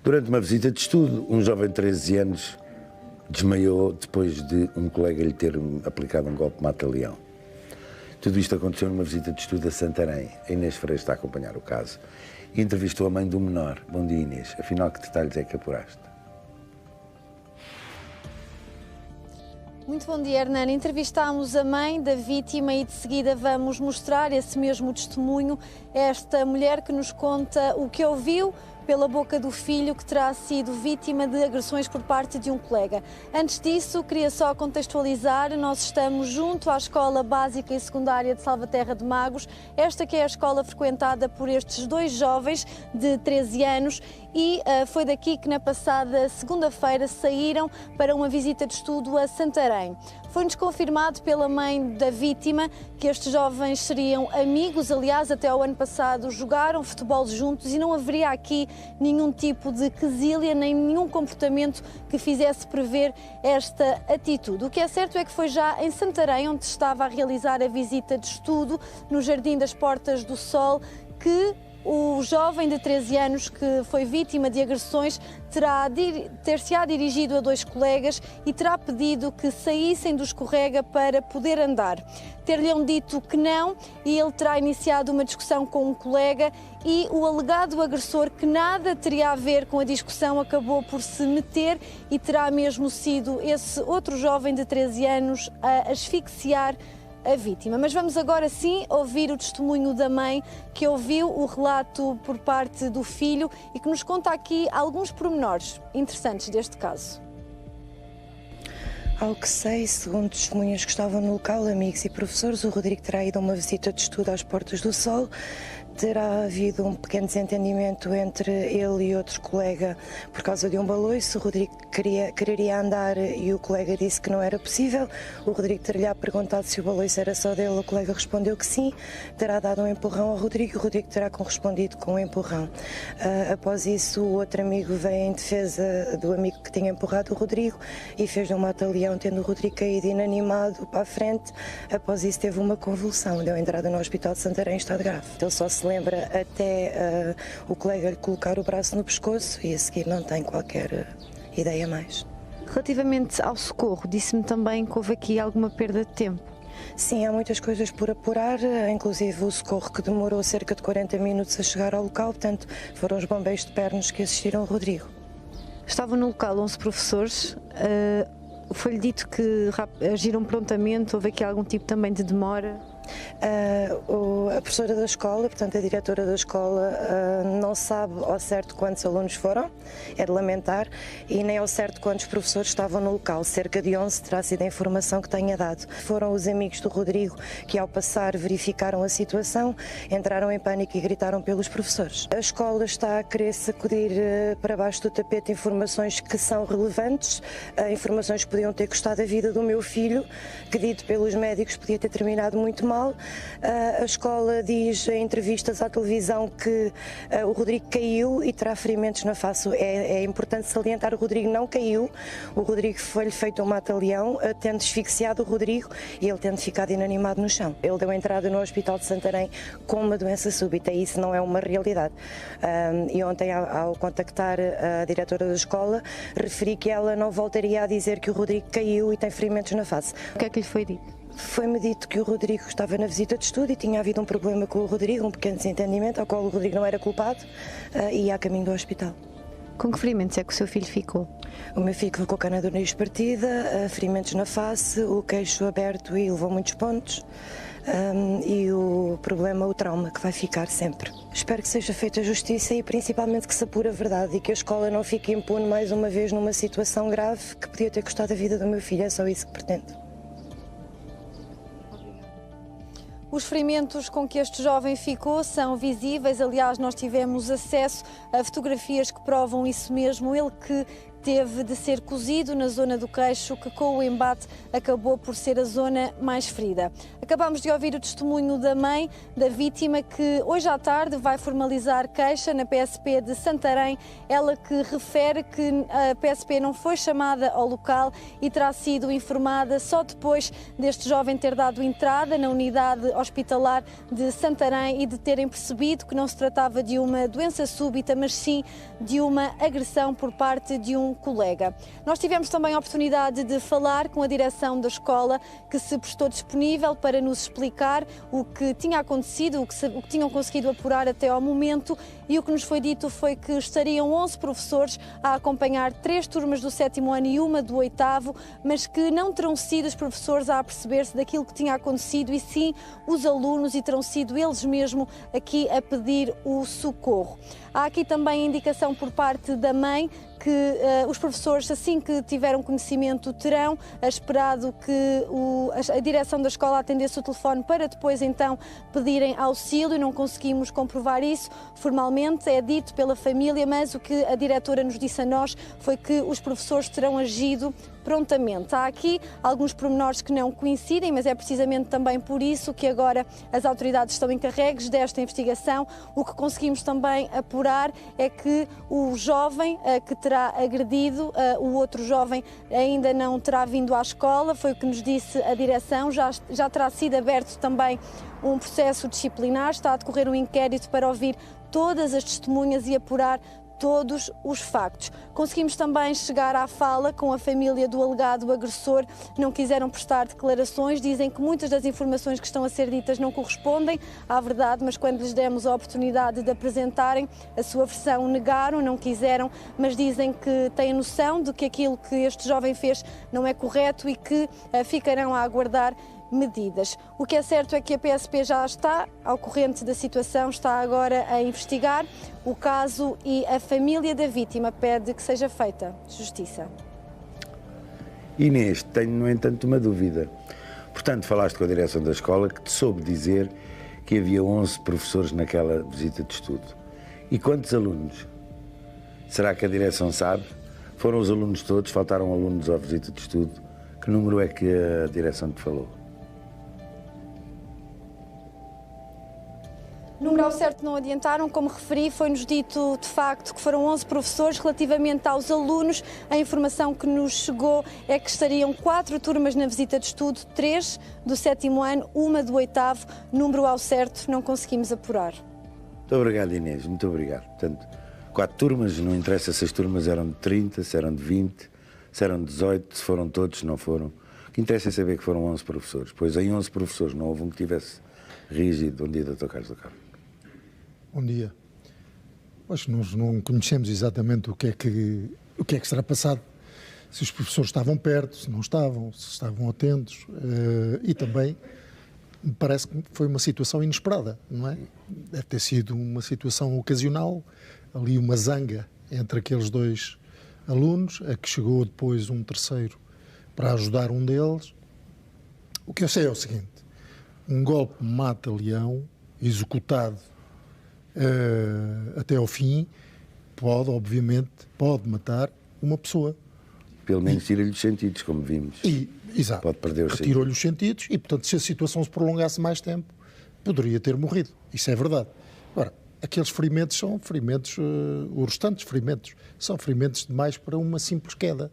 Durante uma visita de estudo, um jovem de 13 anos desmaiou depois de um colega lhe ter aplicado um golpe mata-leão. Tudo isto aconteceu numa visita de estudo a Santarém. A Inês Freire está a acompanhar o caso e entrevistou a mãe do menor. Bom dia, Inês. Afinal, que detalhes é que apuraste? Muito bom dia, Hernani. Entrevistámos a mãe da vítima e de seguida vamos mostrar esse mesmo testemunho. Esta mulher que nos conta o que ouviu pela boca do filho que terá sido vítima de agressões por parte de um colega. Antes disso, queria só contextualizar, nós estamos junto à Escola Básica e Secundária de Salvaterra de Magos, esta que é a escola frequentada por estes dois jovens de 13 anos e foi daqui que na passada segunda-feira saíram para uma visita de estudo a Santarém. Foi-nos confirmado pela mãe da vítima que estes jovens seriam amigos, aliás, até ao ano passado jogaram futebol juntos e não haveria aqui nenhum tipo de quesília, nem nenhum comportamento que fizesse prever esta atitude. O que é certo é que foi já em Santarém, onde estava a realizar a visita de estudo, no Jardim das Portas do Sol, que o jovem de 13 anos que foi vítima de agressões ter-se-á dirigido a dois colegas e terá pedido que saíssem do escorrega para poder andar. Ter-lhe-ão dito que não e ele terá iniciado uma discussão com um colega e o alegado agressor, que nada teria a ver com a discussão, acabou por se meter e terá mesmo sido esse outro jovem de 13 anos a asfixiar a vítima. Mas vamos agora sim ouvir o testemunho da mãe que ouviu o relato por parte do filho e que nos conta aqui alguns pormenores interessantes deste caso. Ao que sei, segundo testemunhas que estavam no local, amigos e professores, o Rodrigo terá ido a uma visita de estudo às Portas do Sol. Terá havido um pequeno desentendimento entre ele e outro colega por causa de um baloiço. O Rodrigo quereria andar e o colega disse que não era possível. O Rodrigo ter-lhe perguntado se o baloiço era só dele, o colega respondeu que sim. Terá dado um empurrão ao Rodrigo e o Rodrigo terá correspondido com um empurrão. Após isso, o outro amigo veio em defesa do amigo que tinha empurrado o Rodrigo e fez-lhe um mata-leão, tendo o Rodrigo caído inanimado para a frente. Após isso, teve uma convulsão, deu entrada no Hospital de Santarém em estado grave. Ele só se lembra até o colega lhe colocar o braço no pescoço e a seguir não tem qualquer ideia mais. Relativamente ao socorro, disse-me também que houve aqui alguma perda de tempo. Sim, há muitas coisas por apurar, inclusive o socorro que demorou cerca de 40 minutos a chegar ao local, portanto foram os bombeiros de Pernos que assistiram ao Rodrigo. Estavam no local 11 professores, foi-lhe dito que agiram prontamente, houve aqui algum tipo também de demora? A professora da escola, portanto a diretora da escola, não sabe ao certo quantos alunos foram, é de lamentar, e nem ao certo quantos professores estavam no local, cerca de 11 terá sido a informação que tenha dado. Foram os amigos do Rodrigo que ao passar verificaram a situação, entraram em pânico e gritaram pelos professores. A escola está a querer sacudir para baixo do tapete informações que são relevantes, informações que podiam ter custado a vida do meu filho, que dito pelos médicos podia ter terminado muito mal. A escola diz em entrevistas à televisão que o Rodrigo caiu e terá ferimentos na face. É importante salientar, o Rodrigo não caiu, o Rodrigo foi-lhe feito um mata-leão, tendo asfixiado o Rodrigo e ele tendo ficado inanimado no chão. Ele deu entrada no Hospital de Santarém com uma doença súbita e isso não é uma realidade. E ontem, ao contactar a diretora da escola, referi que ela não voltaria a dizer que o Rodrigo caiu e tem ferimentos na face. O que é que lhe foi dito? Foi-me dito que o Rodrigo estava na visita de estudo e tinha havido um problema com o Rodrigo, um pequeno desentendimento, ao qual o Rodrigo não era culpado e ia a caminho do hospital. Com que ferimentos é que o seu filho ficou? O meu filho ficou com a cana do nariz partida, ferimentos na face, o queixo aberto e levou muitos pontos. E o problema, o trauma, que vai ficar sempre. Espero que seja feita justiça e principalmente que se apure a verdade e que a escola não fique impune mais uma vez numa situação grave que podia ter custado a vida do meu filho. É só isso que pretendo. Os ferimentos com que este jovem ficou são visíveis, aliás, nós tivemos acesso a fotografias que provam isso mesmo. Ele que teve de ser cozido na zona do queixo, que com o embate acabou por ser a zona mais ferida. Acabamos de ouvir o testemunho da mãe da vítima, que hoje à tarde vai formalizar queixa na PSP de Santarém. Ela que refere que a PSP não foi chamada ao local e terá sido informada só depois deste jovem ter dado entrada na unidade hospitalar de Santarém e de terem percebido que não se tratava de uma doença súbita, mas sim de uma agressão por parte de um colega. Nós tivemos também a oportunidade de falar com a direção da escola, que se prestou disponível para nos explicar o que tinha acontecido, o que tinham conseguido apurar até ao momento, e o que nos foi dito foi que estariam 11 professores a acompanhar 3 turmas do 7º ano e uma do 8º, mas que não terão sido os professores a aperceber-se daquilo que tinha acontecido, e sim os alunos, e terão sido eles mesmo aqui a pedir o socorro. Há aqui também a indicação por parte da mãe que os professores, assim que tiveram conhecimento, terão esperado que a direção da escola atendesse o telefone para depois então pedirem auxílio. Não conseguimos comprovar isso formalmente, é dito pela família, mas o que a diretora nos disse a nós foi que os professores terão agido prontamente. Há aqui alguns pormenores que não coincidem, mas é precisamente também por isso que agora as autoridades estão encarregues desta investigação. O que conseguimos também apurar é que o jovem que terá agredido o outro jovem ainda não terá vindo à escola, foi o que nos disse a direção. Já terá sido aberto também um processo disciplinar, está a decorrer um inquérito para ouvir todas as testemunhas e apurar todos os factos. Conseguimos também chegar à fala com a família do alegado agressor. Não quiseram prestar declarações, dizem que muitas das informações que estão a ser ditas não correspondem à verdade, mas quando lhes demos a oportunidade de apresentarem a sua versão, negaram, não quiseram, mas dizem que têm noção de que aquilo que este jovem fez não é correto e que ficarão a aguardar medidas. O que é certo é que a PSP já está ao corrente da situação, está agora a investigar o caso e a família da vítima pede que seja feita justiça. Inês, tenho, no entanto, uma dúvida. Portanto, falaste com a direção da escola, que te soube dizer que havia 11 professores naquela visita de estudo. E quantos alunos? Será que a direção sabe? Foram os alunos todos? Faltaram alunos à visita de estudo? Que número é que a direção te falou? Número ao certo não adiantaram, como referi, foi-nos dito de facto que foram 11 professores. Relativamente aos alunos, a informação que nos chegou é que estariam 4 turmas na visita de estudo, 3 do 7º ano, uma do 8º. Número ao certo não conseguimos apurar. Muito obrigado, Inês, muito obrigado. Portanto, 4 turmas, não interessa se as turmas eram de 30, se eram de 20, se eram de 18, se foram todos, se não foram. O que interessa é saber que foram 11 professores. Pois em 11 professores não houve um que tivesse reagido. Bom dia, Dr. Carlos do Carmo. Bom dia. Pois nós não conhecemos exatamente o que é que será passado, se os professores estavam perto, se não estavam, se estavam atentos, e também me parece que foi uma situação inesperada, não é? Deve ter sido uma situação ocasional, ali uma zanga entre aqueles 2 alunos, a que chegou depois um terceiro para ajudar um deles. O que eu sei é o seguinte: um golpe mata-leão executado até ao fim pode, obviamente, matar uma pessoa. Pelo menos tira-lhe os sentidos, como vimos. Exato. Pode perder os sentidos. Retirou-lhe os sentidos e, portanto, se a situação se prolongasse mais tempo, poderia ter morrido. Isso é verdade. Agora, aqueles ferimentos são ferimentos, os restantes ferimentos, são ferimentos demais para uma simples queda.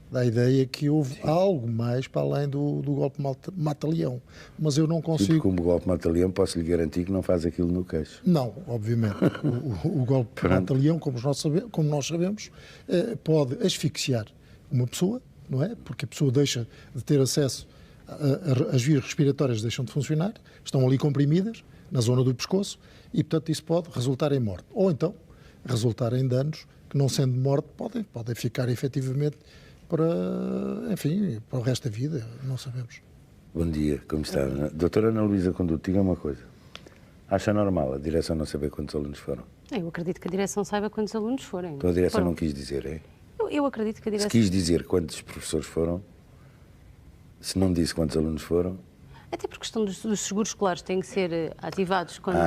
Dá a ideia que houve algo mais para além do golpe mata-leão. Mas eu não consigo... Tipo, como o golpe mata-leão, posso lhe garantir que não faz aquilo no queixo. Não, obviamente. O golpe mata-leão, como nós sabemos, pode asfixiar uma pessoa, não é? Porque a pessoa deixa de ter acesso, as vias respiratórias deixam de funcionar, estão ali comprimidas, na zona do pescoço, e, portanto, isso pode resultar em morte. Ou então, resultar em danos que, não sendo morte, podem ficar efetivamente para o resto da vida, não sabemos. Bom dia, como está? Doutora Ana Luísa Conduto, diga uma coisa. Acha normal a direção não saber quantos alunos foram? Eu acredito que a direção saiba quantos alunos forem. Então a direção não quis dizer, é? Eu acredito que a direção... Se quis dizer quantos professores foram, se não disse quantos alunos foram... Até por questão dos seguros escolares têm que ser ativados quando,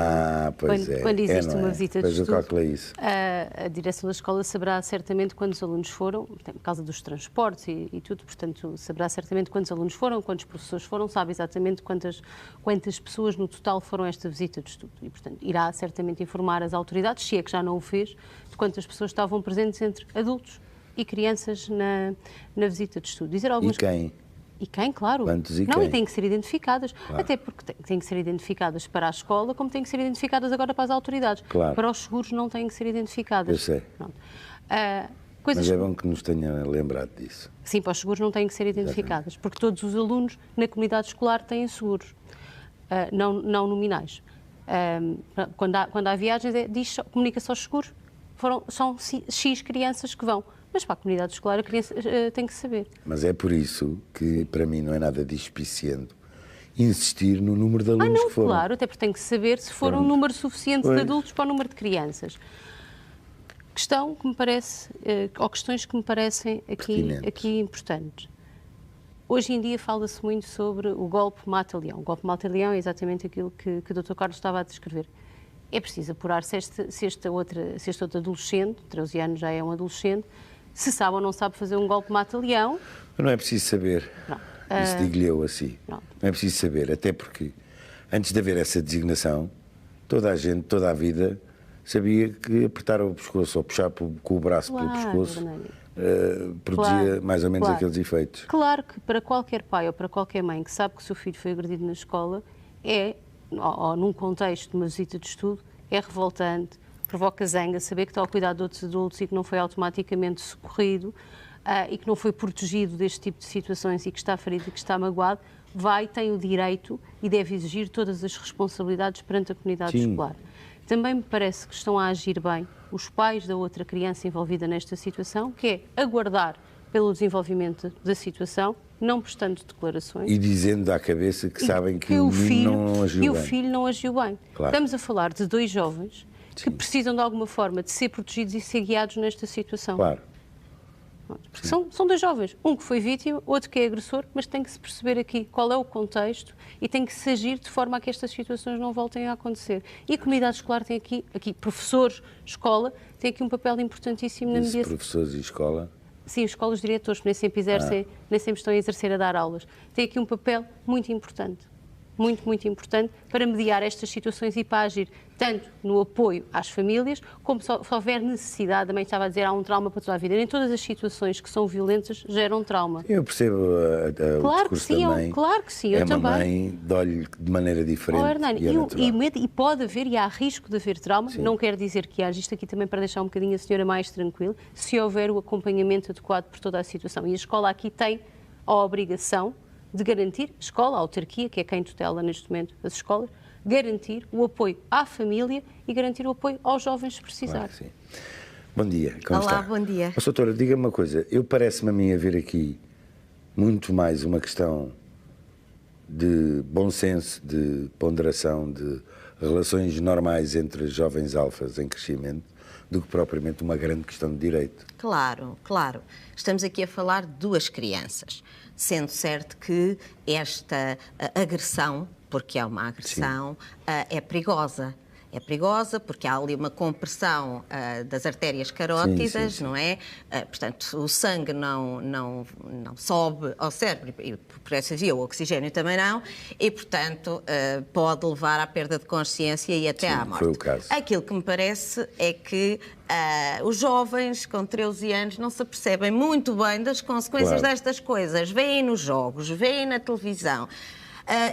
quando existe uma visita de estudo. Eu calculei isso. A direção da escola saberá certamente quantos alunos foram, por causa dos transportes e tudo, portanto, saberá certamente quantos alunos foram, quantos professores foram, sabe exatamente quantas pessoas no total foram a esta visita de estudo. E, portanto, irá certamente informar as autoridades, se é que já não o fez, de quantas pessoas estavam presentes entre adultos e crianças na visita de estudo. E quem? E quem, claro. Quantos e não, quem? E têm que ser identificadas. Claro. Até porque têm que ser identificadas para a escola, como têm que ser identificadas agora para as autoridades. Claro. Para os seguros não têm que ser identificadas. Eu sei. Mas é bom que nos tenha lembrado disso. Sim, para os seguros não têm que ser identificadas, porque todos os alunos na comunidade escolar têm seguros, não nominais. Quando há viagens, comunica-se aos seguros, são X crianças que vão. Mas para a comunidade escolar a criança tem que saber. Mas é por isso que, para mim, não é nada despiciente insistir no número de alunos que foram. Claro, até porque tem que saber se for um número suficiente de adultos para o número de crianças. Questão que me parece, ou questões que me parecem aqui importantes. Hoje em dia fala-se muito sobre o golpe mata-leão. O golpe mata-leão é exatamente aquilo que o Dr. Carlos estava a descrever. É preciso apurar se este outro adolescente, 13 anos já é um adolescente, se sabe ou não sabe fazer um golpe mata-leão. Não é preciso saber. Isso digo-lhe eu assim. Não é preciso saber, até porque antes de haver essa designação, toda a gente, toda a vida, sabia que apertar o pescoço ou puxar com o braço pelo pescoço produzia mais ou menos aqueles efeitos. Claro que para qualquer pai ou para qualquer mãe que sabe que o seu filho foi agredido na escola, ou num contexto de uma visita de estudo, é revoltante, provoca zanga, saber que está ao cuidado de outros adultos e que não foi automaticamente socorrido e que não foi protegido deste tipo de situações e que está ferido e que está magoado, tem o direito e deve exigir todas as responsabilidades perante a comunidade escolar. Também me parece que estão a agir bem os pais da outra criança envolvida nesta situação, que é aguardar pelo desenvolvimento da situação, não prestando declarações. E dizendo à cabeça que sabem que o filho não agiu bem. E o filho não agiu bem. Claro. Estamos a falar de dois jovens que precisam de alguma forma de ser protegidos e ser guiados nesta situação. Claro. Porque são dois jovens, um que foi vítima, outro que é agressor, mas tem que se perceber aqui qual é o contexto e tem que se agir de forma a que estas situações não voltem a acontecer. E a comunidade escolar tem aqui professores, escola, tem aqui um papel importantíssimo na mediação. Professores e escola? Sim, os escolas diretores, nem sempre estão a exercer a dar aulas. Tem aqui um papel muito importante. Muito importante para mediar estas situações e para agir tanto no apoio às famílias, como se houver necessidade, também estava a dizer, há um trauma para toda a vida. Nem todas as situações que são violentas geram trauma. Eu percebo o discurso da mãe. Claro que sim, eu também. Uma mãe dói-lhe de maneira diferente. Hernani, e pode haver, e há risco de haver trauma, não quer dizer que haja, isto aqui também para deixar um bocadinho a senhora mais tranquila, se houver o acompanhamento adequado por toda a situação. E a escola aqui tem a obrigação de garantir, a escola, a autarquia, que é quem tutela neste momento as escolas, garantir o apoio à família e garantir o apoio aos jovens se precisar. Claro que sim. Bom dia, como está? Olá, bom dia. Doutora, diga-me uma coisa, parece-me a mim haver aqui muito mais uma questão de bom senso, de ponderação, de relações normais entre jovens alfas em crescimento, do que propriamente uma grande questão de direito. Claro. Estamos aqui a falar de duas crianças, sendo certo que esta agressão, porque é uma agressão, é perigosa. É perigosa porque há ali uma compressão das artérias carótidas, sim. Não é? Portanto, o sangue não sobe ao cérebro, e por essa via o oxigênio também não, e, portanto, pode levar à perda de consciência e até à morte. Foi o caso. Aquilo que me parece é que os jovens com 13 anos não se apercebem muito bem das consequências destas coisas. Veem nos jogos, veem na televisão.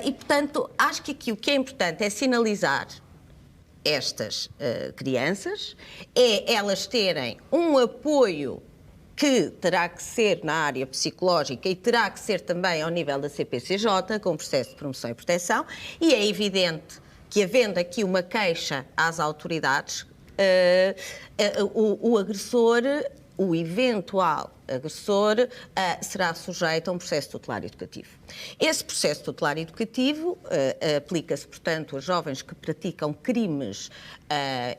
E, portanto, acho que aqui o que é importante é sinalizar estas crianças, é elas terem um apoio que terá que ser na área psicológica e terá que ser também ao nível da CPCJ, com o processo de promoção e proteção, e é evidente que, havendo aqui uma queixa às autoridades, o agressor o eventual agressor será sujeito a um processo tutelar educativo. Esse processo tutelar educativo aplica-se, portanto, a jovens que praticam crimes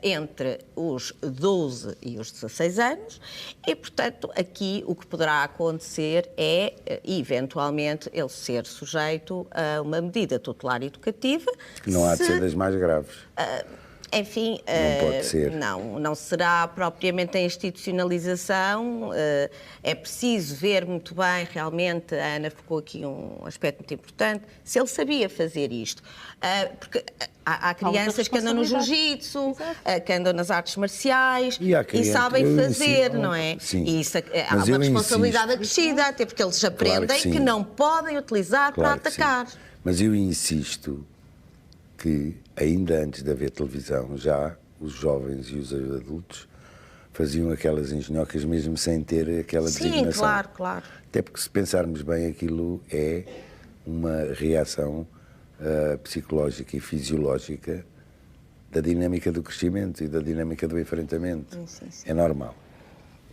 entre os 12 e os 16 anos e, portanto, aqui o que poderá acontecer é, eventualmente, ele ser sujeito a uma medida tutelar educativa. Que não há de ser das mais graves. Enfim, não pode ser. Não será propriamente a institucionalização. É preciso ver muito bem, realmente, a Ana focou aqui um aspecto muito importante, se ele sabia fazer isto. Porque há crianças que andam no jiu-jitsu, que andam nas artes marciais e sabem fazer, não é? Sim. E isso, há uma responsabilidade acrescida, até porque eles aprendem que não podem utilizar para atacar. Mas eu insisto que, ainda antes de haver televisão, já os jovens e os adultos faziam aquelas engenhocas mesmo sem ter aquela designação. Sim, claro. Até porque, se pensarmos bem, aquilo é uma reação psicológica e fisiológica da dinâmica do crescimento e da dinâmica do enfrentamento. Sim. É normal.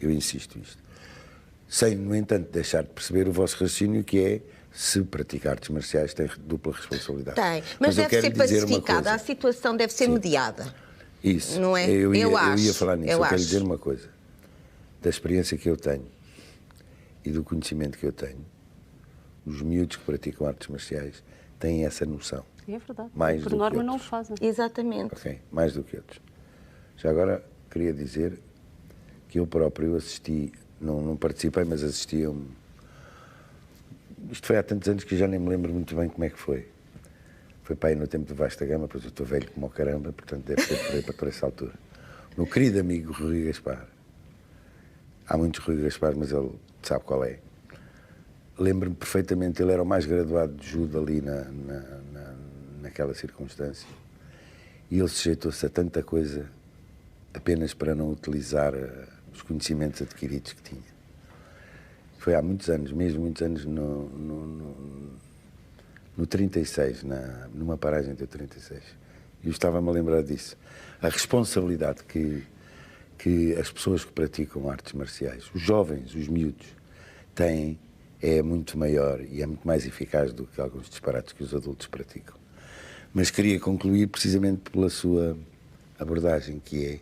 Eu insisto isto. Sem, no entanto, deixar de perceber o vosso raciocínio, que é: se praticar artes marciais tem dupla responsabilidade. Tem, mas deve ser pacificada, a situação deve ser mediada. Isso, não é? eu ia acho, falar nisso. Eu quero dizer uma coisa. Da experiência que eu tenho e do conhecimento que eu tenho, os miúdos que praticam artes marciais têm essa noção. É verdade. Mais por do norma que não o outros. fazem. Exatamente. Ok, mais do que outros. Já agora, queria dizer que eu próprio assisti, não participei, mas assisti a um... Isto foi há tantos anos que já nem me lembro muito bem como é que foi. Foi para aí no tempo do Vasta Gama, pois eu estou velho como o caramba, portanto deve ser por essa altura. O meu querido amigo Rui Gaspar. Há muitos Rui Gaspar, mas ele sabe qual é. Lembro-me perfeitamente, ele era o mais graduado de judo ali naquela circunstância. E ele sujeitou-se a tanta coisa apenas para não utilizar os conhecimentos adquiridos que tinha. Foi há muitos anos, mesmo muitos anos, no 36, numa paragem do 36. E eu estava-me a lembrar disso. A responsabilidade que as pessoas que praticam artes marciais, os jovens, os miúdos, têm é muito maior e é muito mais eficaz do que alguns disparates que os adultos praticam. Mas queria concluir precisamente pela sua abordagem, que é: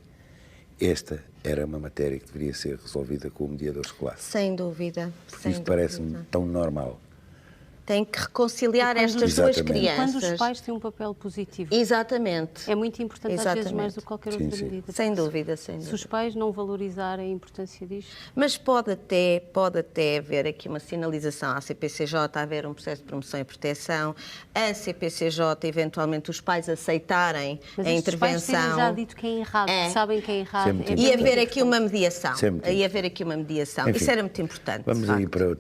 esta era uma matéria que deveria ser resolvida com o mediador escolar. Sem dúvida. Porque isto parece-me tão normal. Tem que reconciliar estas duas crianças. Quando os pais têm um papel positivo. Exatamente. É muito importante, às vezes, mais do que qualquer outra medida. Sem dúvida. Se os pais não valorizarem a importância disto... Mas pode até haver aqui uma sinalização à CPCJ, haver um processo de promoção e proteção, a CPCJ, eventualmente, os pais aceitarem a intervenção. Mas os pais terem já dito que é errado, que sabem que é errado. E haver aqui uma mediação. Sempre. E haver aqui uma mediação. Enfim, isso era muito importante. Vamos aí para